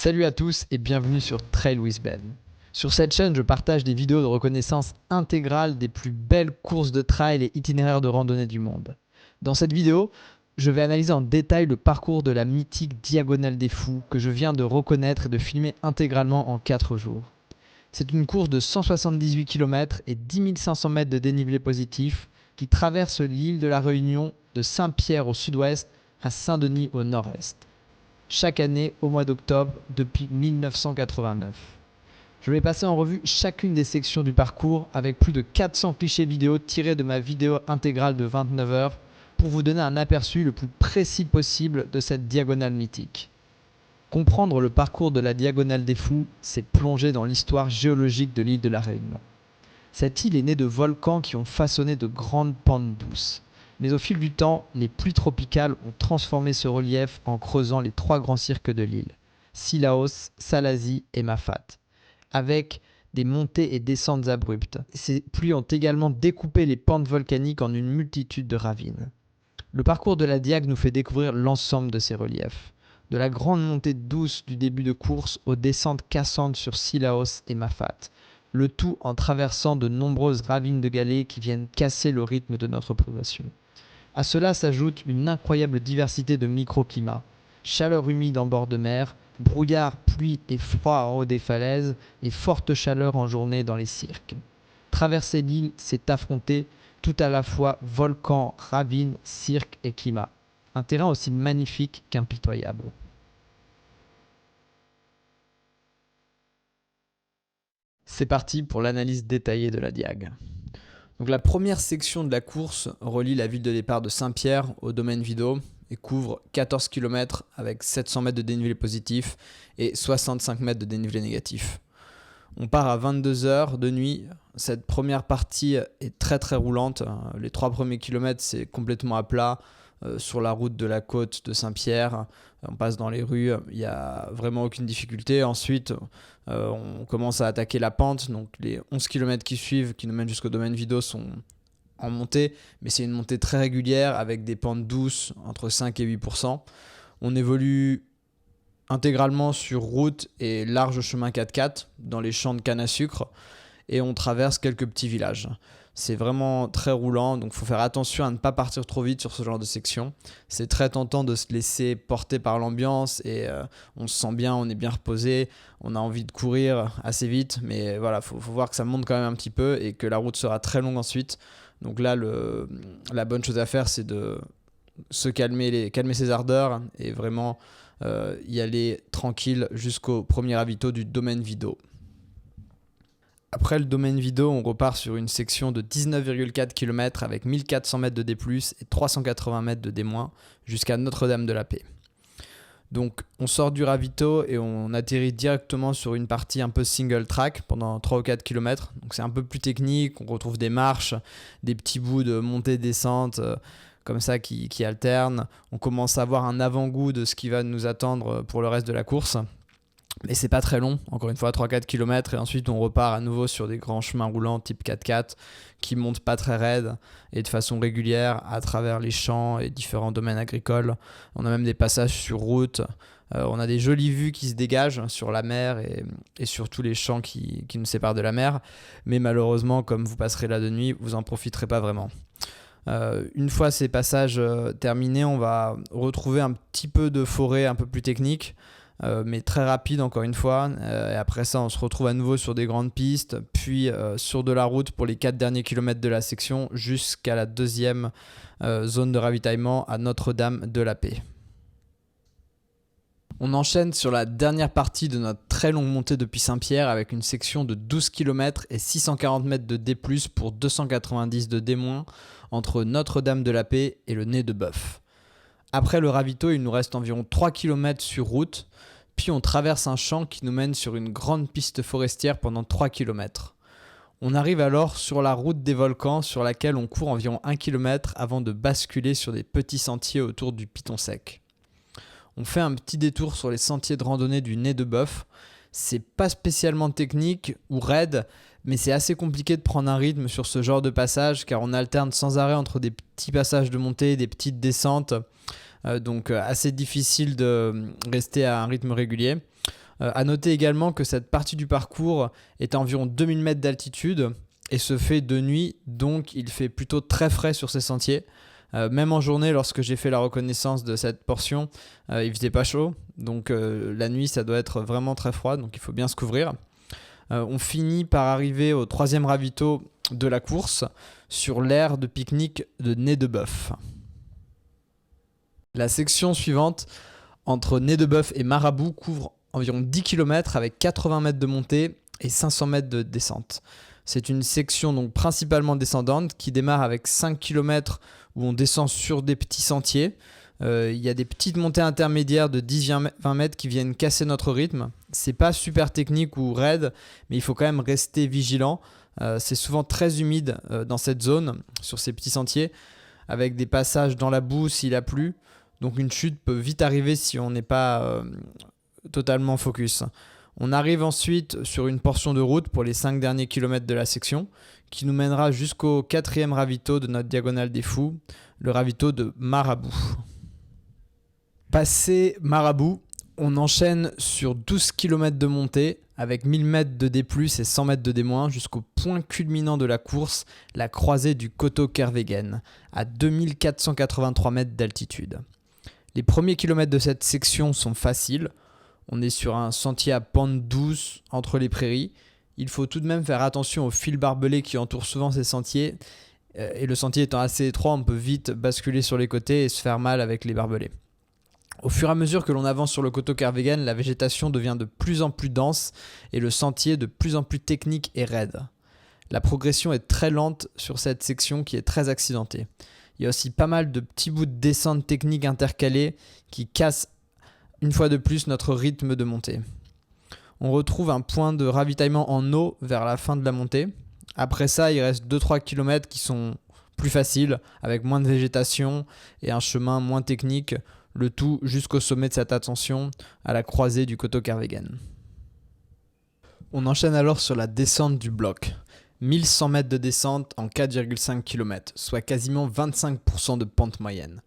Salut à tous et bienvenue sur Trail with Ben. Sur cette chaîne, je partage des vidéos de reconnaissance intégrale des plus belles courses de trail et itinéraires de randonnée du monde. Dans cette vidéo, je vais analyser en détail le parcours de la mythique Diagonale des Fous que je viens de reconnaître et de filmer intégralement en 4 jours. C'est une course de 178 km et 10 500 mètres de dénivelé positif qui traverse l'île de la Réunion de Saint-Pierre au sud-ouest à Saint-Denis au nord-est. Chaque année au mois d'octobre depuis 1989. Je vais passer en revue chacune des sections du parcours avec plus de 400 clichés vidéo tirés de ma vidéo intégrale de 29 heures pour vous donner un aperçu le plus précis possible de cette diagonale mythique. Comprendre le parcours de la Diagonale des Fous, c'est plonger dans l'histoire géologique de l'île de la Réunion. Cette île est née de volcans qui ont façonné de grandes pentes douces. Mais au fil du temps, les pluies tropicales ont transformé ce relief en creusant les 3 grands cirques de l'île, Sillaos, Salazie et Mafat, avec des montées et descentes abruptes. Ces pluies ont également découpé les pentes volcaniques en une multitude de ravines. Le parcours de la Diag nous fait découvrir l'ensemble de ces reliefs, de la grande montée douce du début de course aux descentes cassantes sur Sillaos et Mafat, le tout en traversant de nombreuses ravines de galets qui viennent casser le rythme de notre progression. À cela s'ajoute une incroyable diversité de microclimats. Chaleur humide en bord de mer, brouillard, pluie et froid en haut des falaises et forte chaleur en journée dans les cirques. Traverser l'île, c'est affronter tout à la fois volcan, ravines, cirque et climat. Un terrain aussi magnifique qu'impitoyable. C'est parti pour l'analyse détaillée de la Diag. Donc la première section de la course relie la ville de départ de Saint-Pierre au domaine Vido et couvre 14 km avec 700 mètres de dénivelé positif et 65 mètres de dénivelé négatif. On part à 22 heures de nuit. Cette première partie est très roulante. Les 3 premiers kilomètres, c'est complètement à plat sur la route de la côte de Saint-Pierre. On passe dans les rues, il n'y a vraiment aucune difficulté. Ensuite, on commence à attaquer la pente. Donc les 11 km qui suivent, qui nous mènent jusqu'au domaine Vido, sont en montée. Mais c'est une montée très régulière avec des pentes douces entre 5 et 8%. On évolue intégralement sur route et large chemin 4x4 dans les champs de canne à sucre. Et on traverse quelques petits villages. C'est vraiment très roulant, donc il faut faire attention à ne pas partir trop vite sur ce genre de section. C'est très tentant de se laisser porter par l'ambiance et on se sent bien, on est bien reposé, on a envie de courir assez vite, mais voilà, faut voir que ça monte quand même un petit peu et que la route sera très longue ensuite. Donc là, la bonne chose à faire, c'est de se calmer ses ardeurs et vraiment y aller tranquille jusqu'au premier ravito du domaine Vido. Après le domaine Vido, on repart sur une section de 19,4 km avec 1400 mètres de D+, et 380 mètres de D- jusqu'à Notre-Dame-de-la-Paix. Donc on sort du ravito et on atterrit directement sur une partie un peu single track pendant 3 ou 4 km. Donc c'est un peu plus technique, on retrouve des marches, des petits bouts de montée-descente comme ça qui alternent. On commence à avoir un avant-goût de ce qui va nous attendre pour le reste de la course. Mais c'est pas très long, encore une fois 3-4 km et ensuite on repart à nouveau sur des grands chemins roulants type 4x4 qui montent pas très raides et de façon régulière à travers les champs et différents domaines agricoles. On a même des passages sur route, on a des jolies vues qui se dégagent sur la mer et sur tous les champs qui nous séparent de la mer, mais malheureusement comme vous passerez là de nuit, vous en profiterez pas vraiment. Une fois ces passages terminés, on va retrouver un petit peu de forêt un peu plus technique. Mais très rapide encore une fois, et après ça on se retrouve à nouveau sur des grandes pistes, puis sur de la route pour les 4 derniers kilomètres de la section jusqu'à la deuxième zone de ravitaillement à Notre-Dame-de-la-Paix. On enchaîne sur la dernière partie de notre très longue montée depuis Saint-Pierre avec une section de 12 km et 640 mètres de D+, pour 290 de D- entre Notre-Dame-de-la-Paix et le Nez de Bœuf. Après le ravito, il nous reste environ 3 km sur route, puis on traverse un champ qui nous mène sur une grande piste forestière pendant 3 km. On arrive alors sur la route des volcans sur laquelle on court environ 1 km avant de basculer sur des petits sentiers autour du Piton Sec. On fait un petit détour sur les sentiers de randonnée du Nez de Bœuf. C'est pas spécialement technique ou raide, mais c'est assez compliqué de prendre un rythme sur ce genre de passage car on alterne sans arrêt entre des petits passages de montée et des petites descentes. Donc assez difficile de rester à un rythme régulier. À noter également que cette partie du parcours est à environ 2000 mètres d'altitude et se fait de nuit, donc il fait plutôt très frais sur ces sentiers. Même en journée, lorsque j'ai fait la reconnaissance de cette portion, il faisait pas chaud, donc la nuit ça doit être vraiment très froid, donc il faut bien se couvrir. On finit par arriver au 3e ravito de la course sur l'aire de pique-nique de Nez de Boeuf. La section suivante, entre Nez de Boeuf et Marabout, couvre environ 10 km avec 80 mètres de montée et 500 mètres de descente. C'est une section donc principalement descendante qui démarre avec 5 km où on descend sur des petits sentiers. Il y a des petites montées intermédiaires de 10-20 mètres qui viennent casser notre rythme. C'est pas super technique ou raide, mais il faut quand même rester vigilant. C'est souvent très humide dans cette zone, sur ces petits sentiers, avec des passages dans la boue s'il a plu. Donc une chute peut vite arriver si on n'est pas totalement focus. On arrive ensuite sur une portion de route pour les 5 derniers kilomètres de la section, qui nous mènera jusqu'au 4e ravito de notre diagonale des fous, le ravito de Marabout. Passé Marabout, on enchaîne sur 12 km de montée avec 1000 mètres de D+, et 100 mètres de D- jusqu'au point culminant de la course, la croisée du Coteau Kervegen, à 2483 mètres d'altitude. Les premiers kilomètres de cette section sont faciles. On est sur un sentier à pente douce entre les prairies. Il faut tout de même faire attention aux fils barbelés qui entourent souvent ces sentiers. Et le sentier étant assez étroit, on peut vite basculer sur les côtés et se faire mal avec les barbelés. Au fur et à mesure que l'on avance sur le Coteau Kervegen, la végétation devient de plus en plus dense et le sentier de plus en plus technique et raide. La progression est très lente sur cette section qui est très accidentée. Il y a aussi pas mal de petits bouts de descente technique intercalés qui cassent une fois de plus notre rythme de montée. On retrouve un point de ravitaillement en eau vers la fin de la montée. Après ça, il reste 2-3 km qui sont plus faciles, avec moins de végétation et un chemin moins technique, le tout jusqu'au sommet de cette ascension, à la croisée du Coteau Kervegen. On enchaîne alors sur la descente du bloc. 1100 mètres de descente en 4,5 km, soit quasiment 25% de pente moyenne.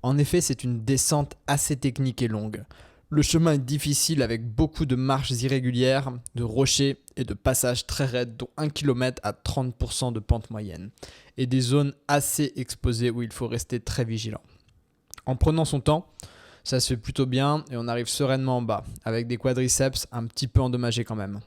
En effet, c'est une descente assez technique et longue. Le chemin est difficile avec beaucoup de marches irrégulières, de rochers et de passages très raides, dont 1 km à 30% de pente moyenne, et des zones assez exposées où il faut rester très vigilant. En prenant son temps, ça se fait plutôt bien et on arrive sereinement en bas, avec des quadriceps un petit peu endommagés quand même.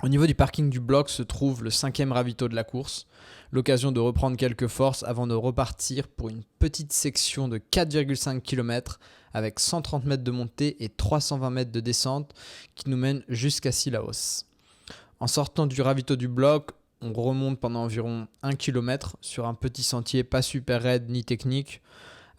Au niveau du parking du bloc se trouve le 5e ravito de la course, l'occasion de reprendre quelques forces avant de repartir pour une petite section de 4,5 km avec 130 mètres de montée et 320 mètres de descente qui nous mène jusqu'à Cilaos. En sortant du ravito du bloc, on remonte pendant environ 1 km sur un petit sentier pas super raide ni technique,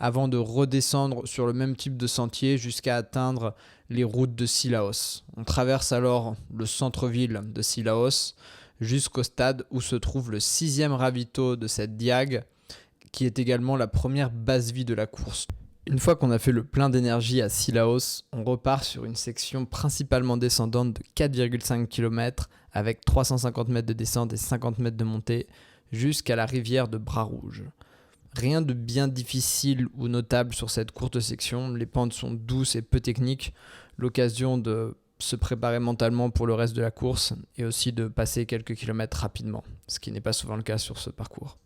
avant de redescendre sur le même type de sentier jusqu'à atteindre les routes de Cilaos. On traverse alors le centre-ville de Cilaos jusqu'au stade où se trouve le 6e ravito de cette diag, qui est également la première base vie de la course. Une fois qu'on a fait le plein d'énergie à Cilaos, on repart sur une section principalement descendante de 4,5 km avec 350 mètres de descente et 50 mètres de montée jusqu'à la rivière de Bras Rouge. Rien de bien difficile ou notable sur cette courte section, les pentes sont douces et peu techniques, l'occasion de se préparer mentalement pour le reste de la course et aussi de passer quelques kilomètres rapidement, ce qui n'est pas souvent le cas sur ce parcours.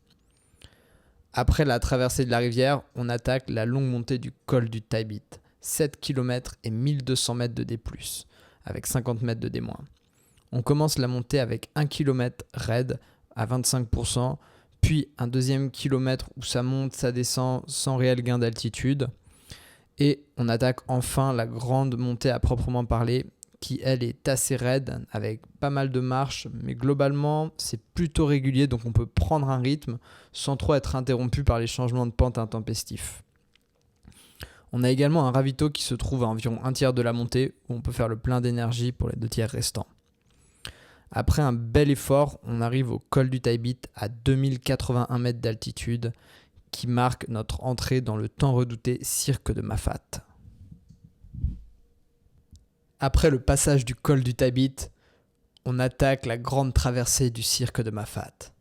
Après la traversée de la rivière, on attaque la longue montée du col du Taibit, 7 km et 1200 mètres de D+, avec 50 mètres de D-. On commence la montée avec 1 km raide à 25%, puis un deuxième kilomètre où ça monte, ça descend sans réel gain d'altitude. Et on attaque enfin la grande montée à proprement parler, qui elle est assez raide, avec pas mal de marches, mais globalement c'est plutôt régulier, donc on peut prendre un rythme sans trop être interrompu par les changements de pente intempestifs. On a également un ravito qui se trouve à environ un tiers de la montée, où on peut faire le plein d'énergie pour les 2 tiers restants. Après un bel effort, on arrive au col du Taibit à 2081 mètres d'altitude, qui marque notre entrée dans le tant redouté cirque de Mafat. Après le passage du col du Taibit, on attaque la grande traversée du cirque de Mafat.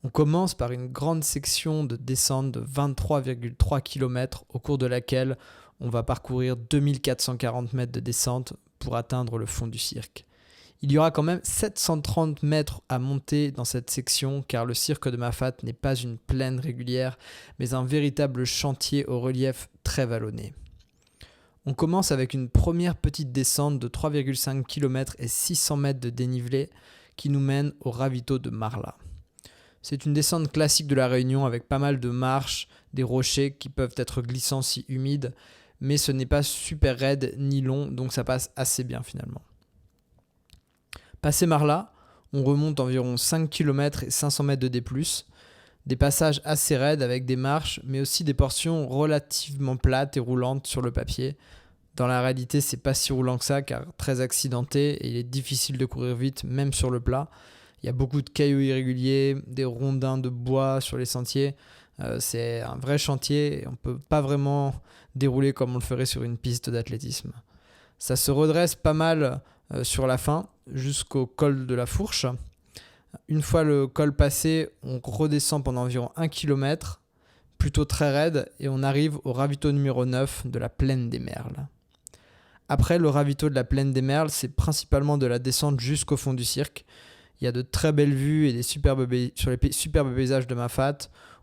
On commence par une grande section de descente de 23,3 km au cours de laquelle on va parcourir 2440 mètres de descente pour atteindre le fond du cirque. Il y aura quand même 730 mètres à monter dans cette section car le cirque de Mafat n'est pas une plaine régulière mais un véritable chantier au relief très vallonné. On commence avec une première petite descente de 3,5 km et 600 mètres de dénivelé qui nous mène au ravito de Marla. C'est une descente classique de la Réunion avec pas mal de marches, des rochers qui peuvent être glissants si humides, mais ce n'est pas super raide ni long donc ça passe assez bien finalement. Passé Marla, on remonte environ 5 km et 500 mètres de D+, des passages assez raides avec des marches, mais aussi des portions relativement plates et roulantes sur le papier. Dans la réalité, c'est pas si roulant que ça, car très accidenté et il est difficile de courir vite, même sur le plat. Il y a beaucoup de cailloux irréguliers, des rondins de bois sur les sentiers. C'est un vrai chantier et on peut pas vraiment dérouler comme on le ferait sur une piste d'athlétisme. Ça se redresse pas mal sur la fin, jusqu'au col de la Fourche. Une fois le col passé, on redescend pendant environ 1 km, plutôt très raide, et on arrive au ravito numéro 9 de la plaine des Merles. Après le ravito de la plaine des Merles, c'est principalement de la descente jusqu'au fond du cirque. Il y a de très belles vues et sur les superbes paysages de Mafat.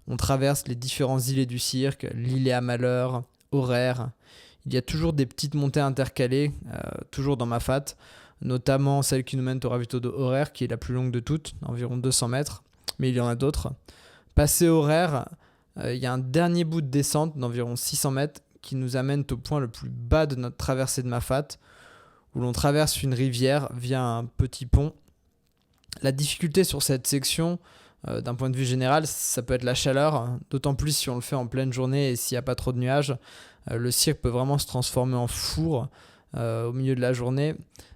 On traverse les différents îlets du cirque, l'îlet à Malheur, Horaire. Il y a toujours des petites montées intercalées, toujours dans Mafat, notamment celle qui nous mène au ravito de Horaire, qui est la plus longue de toutes, environ 200 mètres, mais il y en a d'autres. Passé Horaire, il y a un dernier bout de descente d'environ 600 mètres qui nous amène au point le plus bas de notre traversée de Mafat, où l'on traverse une rivière via un petit pont. La difficulté sur cette section, d'un point de vue général, ça peut être la chaleur, d'autant plus si on le fait en pleine journée et s'il n'y a pas trop de nuages. Le cirque peut vraiment se transformer en four au milieu de la journée,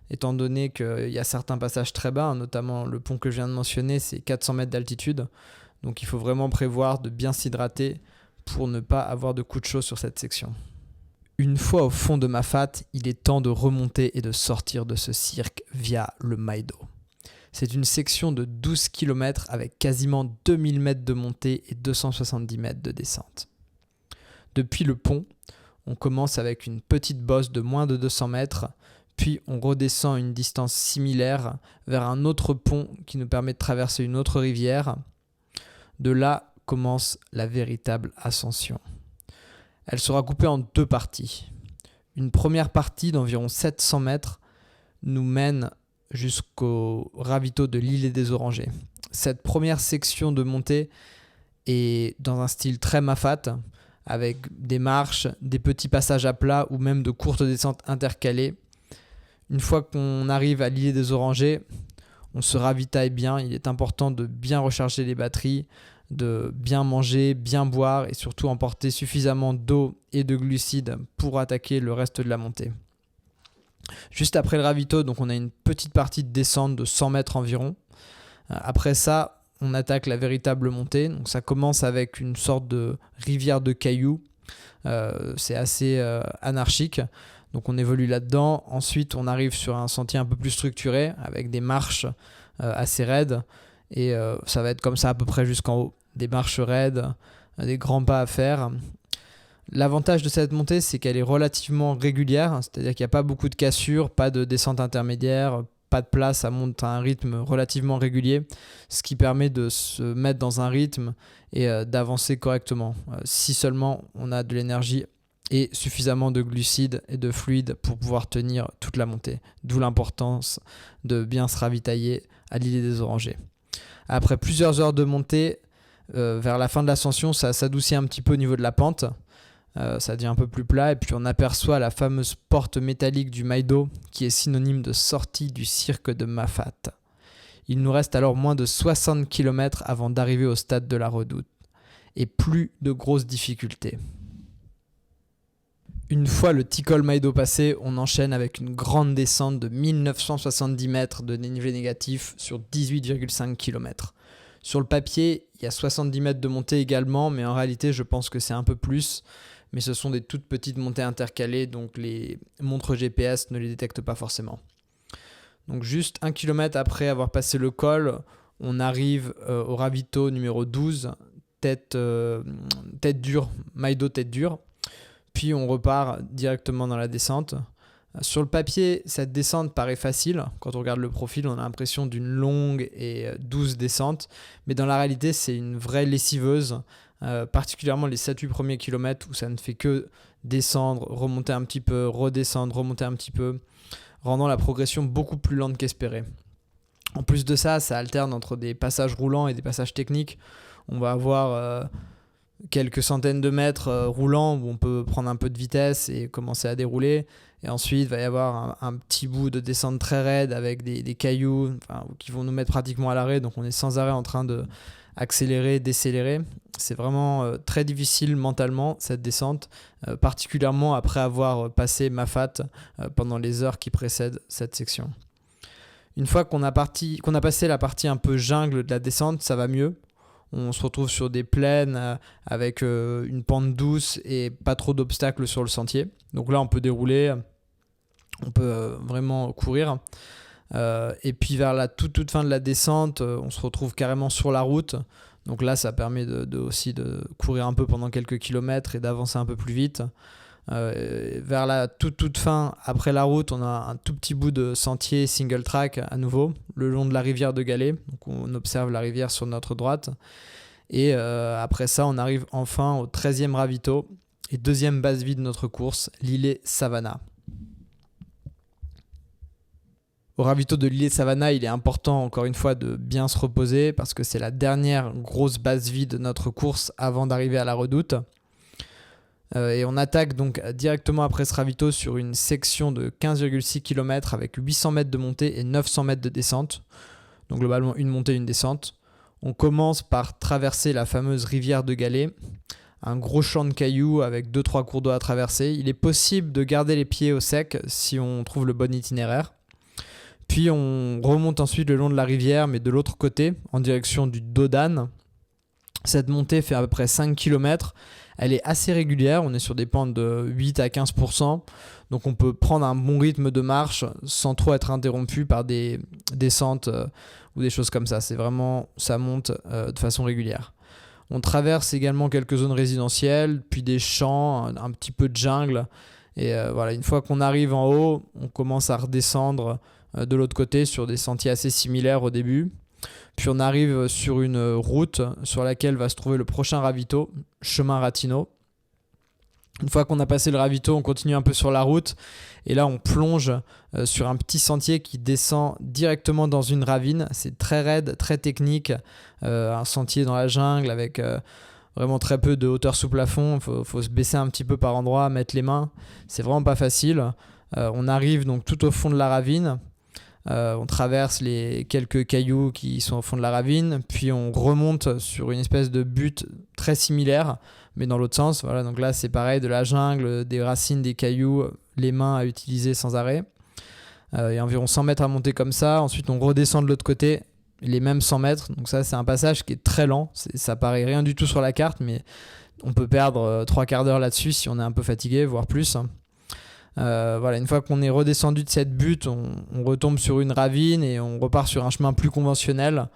étant donné qu'il y a certains passages très bas, notamment le pont que je viens de mentionner, c'est 400 mètres d'altitude. Donc il faut vraiment prévoir de bien s'hydrater pour ne pas avoir de coups de chaud sur cette section. Une fois au fond de Mafat, il est temps de remonter et de sortir de ce cirque via le Maido. C'est une section de 12 km avec quasiment 2000 mètres de montée et 270 mètres de descente. Depuis le pont, on commence avec une petite bosse de moins de 200 mètres, puis on redescend une distance similaire vers un autre pont qui nous permet de traverser une autre rivière. De là commence la véritable ascension. Elle sera coupée en deux parties. Une première partie d'environ 700 mètres nous mène jusqu'au ravito de l'îlet des Orangers. Cette première section de montée est dans un style très Mafat, avec des marches, des petits passages à plat ou même de courtes descentes intercalées. Une fois qu'on arrive à l'îlet des Orangers, on se ravitaille bien. Il est important de bien recharger les batteries, de bien manger, bien boire et surtout emporter suffisamment d'eau et de glucides pour attaquer le reste de la montée. Juste après le ravito, donc on a une petite partie de descente de 100 mètres environ. Après ça, on attaque la véritable montée. Donc ça commence avec une sorte de rivière de cailloux. C'est assez anarchique. Donc on évolue là-dedans. Ensuite, on arrive sur un sentier un peu plus structuré avec des marches assez raides. Et ça va être comme ça à peu près jusqu'en haut. Des marches raides, des grands pas à faire. L'avantage de cette montée, c'est qu'elle est relativement régulière, c'est-à-dire qu'il n'y a pas beaucoup de cassures, pas de descente intermédiaire, pas de place, ça monte à un rythme relativement régulier, ce qui permet de se mettre dans un rythme et d'avancer correctement. Si seulement on a de l'énergie et suffisamment de glucides et de fluides pour pouvoir tenir toute la montée. D'où l'importance de bien se ravitailler à l'îlet des Orangers. Après plusieurs heures de montée, vers la fin de l'ascension, ça s'adoucit un petit peu au niveau de la pente. Ça devient un peu plus plat et puis on aperçoit la fameuse porte métallique du Maido qui est synonyme de sortie du cirque de Mafat. Il nous reste alors moins de 60 km avant d'arriver au stade de la Redoute et plus de grosses difficultés. Une fois le petit col Maido passé, on enchaîne avec une grande descente de 1970 mètres de dénivelé négatif sur 18,5 km. Sur le papier, il y a 70 mètres de montée également, mais en réalité, je pense que c'est un peu plus. Mais ce sont des toutes petites montées intercalées, donc les montres GPS ne les détectent pas forcément. Donc juste 1 km après avoir passé le col, on arrive au ravito numéro 12, tête dure, Maido tête dure. Puis on repart directement dans la descente Sur le papier, cette descente paraît facile. Quand on regarde le profil, on a l'impression d'une longue et douce descente. Mais dans la réalité, c'est une vraie lessiveuse, particulièrement les 7-8 premiers kilomètres où ça ne fait que descendre, remonter un petit peu, redescendre, remonter un petit peu, rendant la progression beaucoup plus lente qu'espéré. En plus de ça, ça alterne entre des passages roulants et des passages techniques. On va avoir quelques centaines de mètres roulants où on peut prendre un peu de vitesse et commencer à dérouler. Et ensuite, il va y avoir un petit bout de descente très raide avec des cailloux qui vont nous mettre pratiquement à l'arrêt. Donc on est sans arrêt en train d'accélérer, décélérer. C'est vraiment très difficile mentalement cette descente, particulièrement après avoir passé Mafat pendant les heures qui précèdent cette section. Une fois qu'on a passé la partie un peu jungle de la descente, ça va mieux. On se retrouve sur des plaines avec une pente douce et pas trop d'obstacles sur le sentier. Donc là, on peut dérouler, on peut vraiment courir. Et puis vers la toute fin de la descente, on se retrouve carrément sur la route. Donc là, ça permet aussi de courir un peu pendant quelques kilomètres et d'avancer un peu plus vite. Vers la toute fin, après la route, on a un tout petit bout de sentier single track à nouveau, le long de la rivière de Galets. Donc on observe la rivière sur notre droite. Et après ça, on arrive enfin au 13e ravito et deuxième base vie de notre course, l'îlet Savannah. Au ravito de l'îlet Savannah, il est important encore une fois de bien se reposer parce que c'est la dernière grosse base vie de notre course avant d'arriver à la redoute. Et on attaque donc directement après ce ravito sur une section de 15,6 km avec 800 mètres de montée et 900 mètres de descente. Donc globalement une montée, une descente. On commence par traverser la fameuse rivière de Galets, un gros champ de cailloux avec 2-3 cours d'eau à traverser. Il est possible de garder les pieds au sec si on trouve le bon itinéraire. Puis on remonte ensuite le long de la rivière, mais de l'autre côté, en direction du dos d'âne. Cette montée fait à peu près 5 km. Elle est assez régulière, on est sur des pentes de 8 à 15%. Donc on peut prendre un bon rythme de marche sans trop être interrompu par des descentes ou des choses comme ça. C'est vraiment, ça monte de façon régulière. On traverse également quelques zones résidentielles, puis des champs, un petit peu de jungle. Et voilà, une fois qu'on arrive en haut, on commence à redescendre de l'autre côté sur des sentiers assez similaires au début. Puis on arrive sur une route sur laquelle va se trouver le prochain ravito, chemin Rattino. Une fois qu'on a passé le ravito, on continue un peu sur la route. Et là, on plonge sur un petit sentier qui descend directement dans une ravine. C'est très raide, très technique. Un sentier dans la jungle avec vraiment très peu de hauteur sous plafond. Il faut se baisser un petit peu par endroit, mettre les mains. C'est vraiment pas facile. On arrive donc tout au fond de la ravine. On traverse les quelques cailloux qui sont au fond de la ravine, puis on remonte sur une espèce de butte très similaire, mais dans l'autre sens. Voilà, donc là c'est pareil, de la jungle, des racines, des cailloux, les mains à utiliser sans arrêt. Il y a environ 100 mètres à monter comme ça. Ensuite on redescend de l'autre côté, les mêmes 100 mètres. Donc ça c'est un passage qui est très lent. Ça paraît rien du tout sur la carte, mais on peut perdre 3 quarts d'heure là-dessus si on est un peu fatigué, voire plus. Voilà, une fois qu'on est redescendu de cette butte, on retombe sur une ravine et on repart sur un chemin plus conventionnel.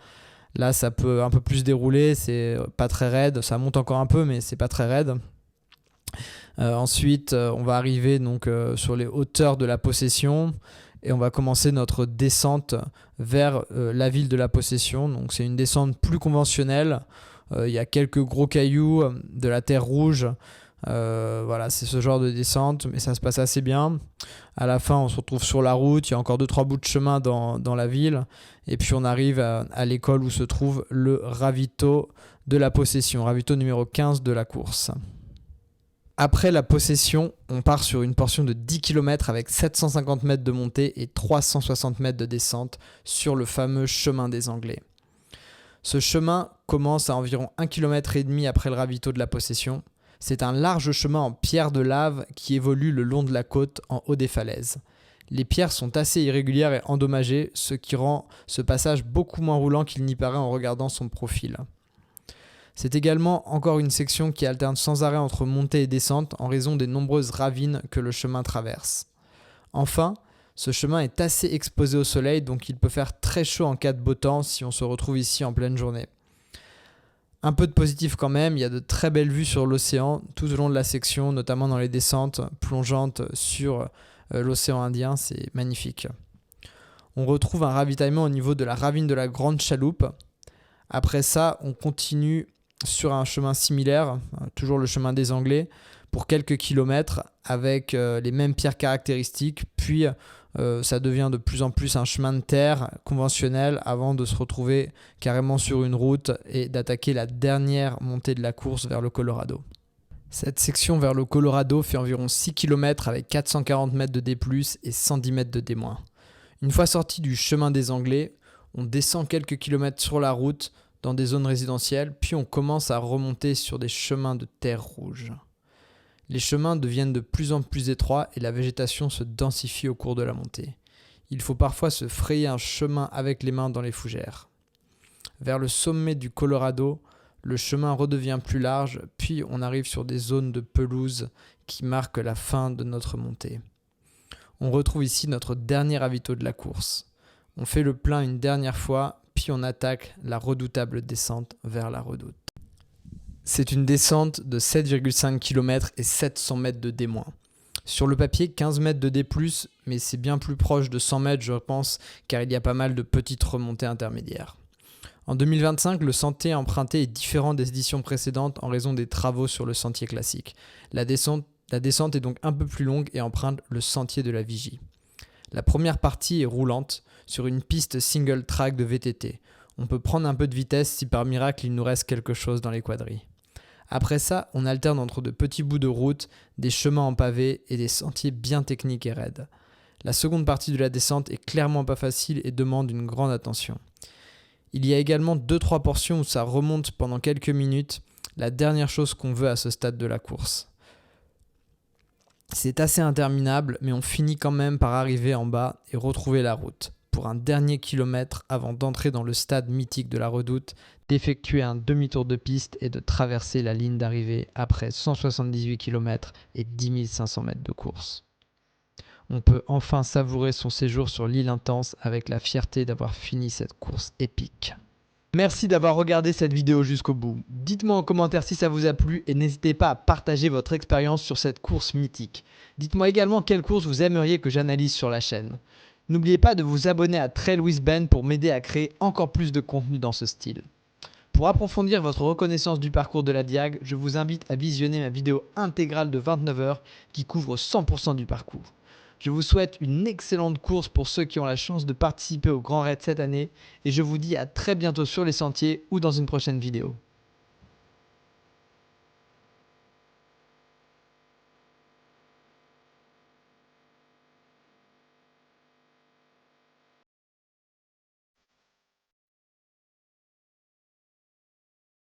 Là, ça peut un peu plus dérouler, c'est pas très raide, ça monte encore un peu, mais c'est pas très raide. Ensuite, on va arriver donc sur les hauteurs de la Possession et on va commencer notre descente vers la ville de la Possession. Donc, c'est une descente plus conventionnelle. Il y a quelques gros cailloux, de la terre rouge. Voilà, c'est ce genre de descente, mais ça se passe assez bien. À la fin, on se retrouve sur la route. Il y a encore 2-3 bouts de chemin dans la ville. Et puis, on arrive à l'école où se trouve le ravito de la Possession, ravito numéro 15 de la course. Après la Possession, on part sur une portion de 10 km avec 750 mètres de montée et 360 mètres de descente sur le fameux chemin des Anglais. Ce chemin commence à environ 1,5 km après le ravito de la Possession. C'est un large chemin en pierre de lave qui évolue le long de la côte en haut des falaises. Les pierres sont assez irrégulières et endommagées, ce qui rend ce passage beaucoup moins roulant qu'il n'y paraît en regardant son profil. C'est également encore une section qui alterne sans arrêt entre montée et descente en raison des nombreuses ravines que le chemin traverse. Enfin, ce chemin est assez exposé au soleil, donc il peut faire très chaud en cas de beau temps si on se retrouve ici en pleine journée. Un peu de positif quand même, il y a de très belles vues sur l'océan tout au long de la section, notamment dans les descentes plongeantes sur l'océan Indien, c'est magnifique. On retrouve un ravitaillement au niveau de la ravine de la Grande Chaloupe. Après ça, on continue sur un chemin similaire, toujours le chemin des Anglais, pour quelques kilomètres avec les mêmes pierres caractéristiques. Puis ça devient de plus en plus un chemin de terre conventionnel avant de se retrouver carrément sur une route et d'attaquer la dernière montée de la course vers le Colorado. Cette section vers le Colorado fait environ 6 km avec 440 mètres de D+, et 110 mètres de D-. Une fois sorti du chemin des Anglais, on descend quelques kilomètres sur la route dans des zones résidentielles, puis on commence à remonter sur des chemins de terre rouge. Les chemins deviennent de plus en plus étroits et la végétation se densifie au cours de la montée. Il faut parfois se frayer un chemin avec les mains dans les fougères. Vers le sommet du Colorado, le chemin redevient plus large, puis on arrive sur des zones de pelouse qui marquent la fin de notre montée. On retrouve ici notre dernier ravito de la course. On fait le plein une dernière fois, puis on attaque la redoutable descente vers la redoute. C'est une descente de 7,5 km et 700 mètres de D-. Sur le papier, 15 mètres de D+, mais c'est bien plus proche de 100 mètres, je pense, car il y a pas mal de petites remontées intermédiaires. En 2025, le sentier emprunté est différent des éditions précédentes en raison des travaux sur le sentier classique. La descente est donc un peu plus longue et emprunte le sentier de la Vigie. La première partie est roulante, sur une piste single track de VTT. On peut prendre un peu de vitesse si par miracle il nous reste quelque chose dans les quadrilles. Après ça, on alterne entre de petits bouts de route, des chemins en pavé et des sentiers bien techniques et raides. La seconde partie de la descente est clairement pas facile et demande une grande attention. Il y a également 2-3 portions où ça remonte pendant quelques minutes, la dernière chose qu'on veut à ce stade de la course. C'est assez interminable, mais on finit quand même par arriver en bas et retrouver la route, pour un dernier kilomètre avant d'entrer dans le stade mythique de la redoute, d'effectuer un demi-tour de piste et de traverser la ligne d'arrivée après 178 km et 10 500 mètres de course. On peut enfin savourer son séjour sur l'île Intense avec la fierté d'avoir fini cette course épique. Merci d'avoir regardé cette vidéo jusqu'au bout. Dites-moi en commentaire si ça vous a plu et n'hésitez pas à partager votre expérience sur cette course mythique. Dites-moi également quelle course vous aimeriez que j'analyse sur la chaîne. N'oubliez pas de vous abonner à Trail with Ben pour m'aider à créer encore plus de contenu dans ce style. Pour approfondir votre reconnaissance du parcours de la Diag, je vous invite à visionner ma vidéo intégrale de 29 heures qui couvre 100% du parcours. Je vous souhaite une excellente course pour ceux qui ont la chance de participer au Grand Raid cette année et je vous dis à très bientôt sur les sentiers ou dans une prochaine vidéo.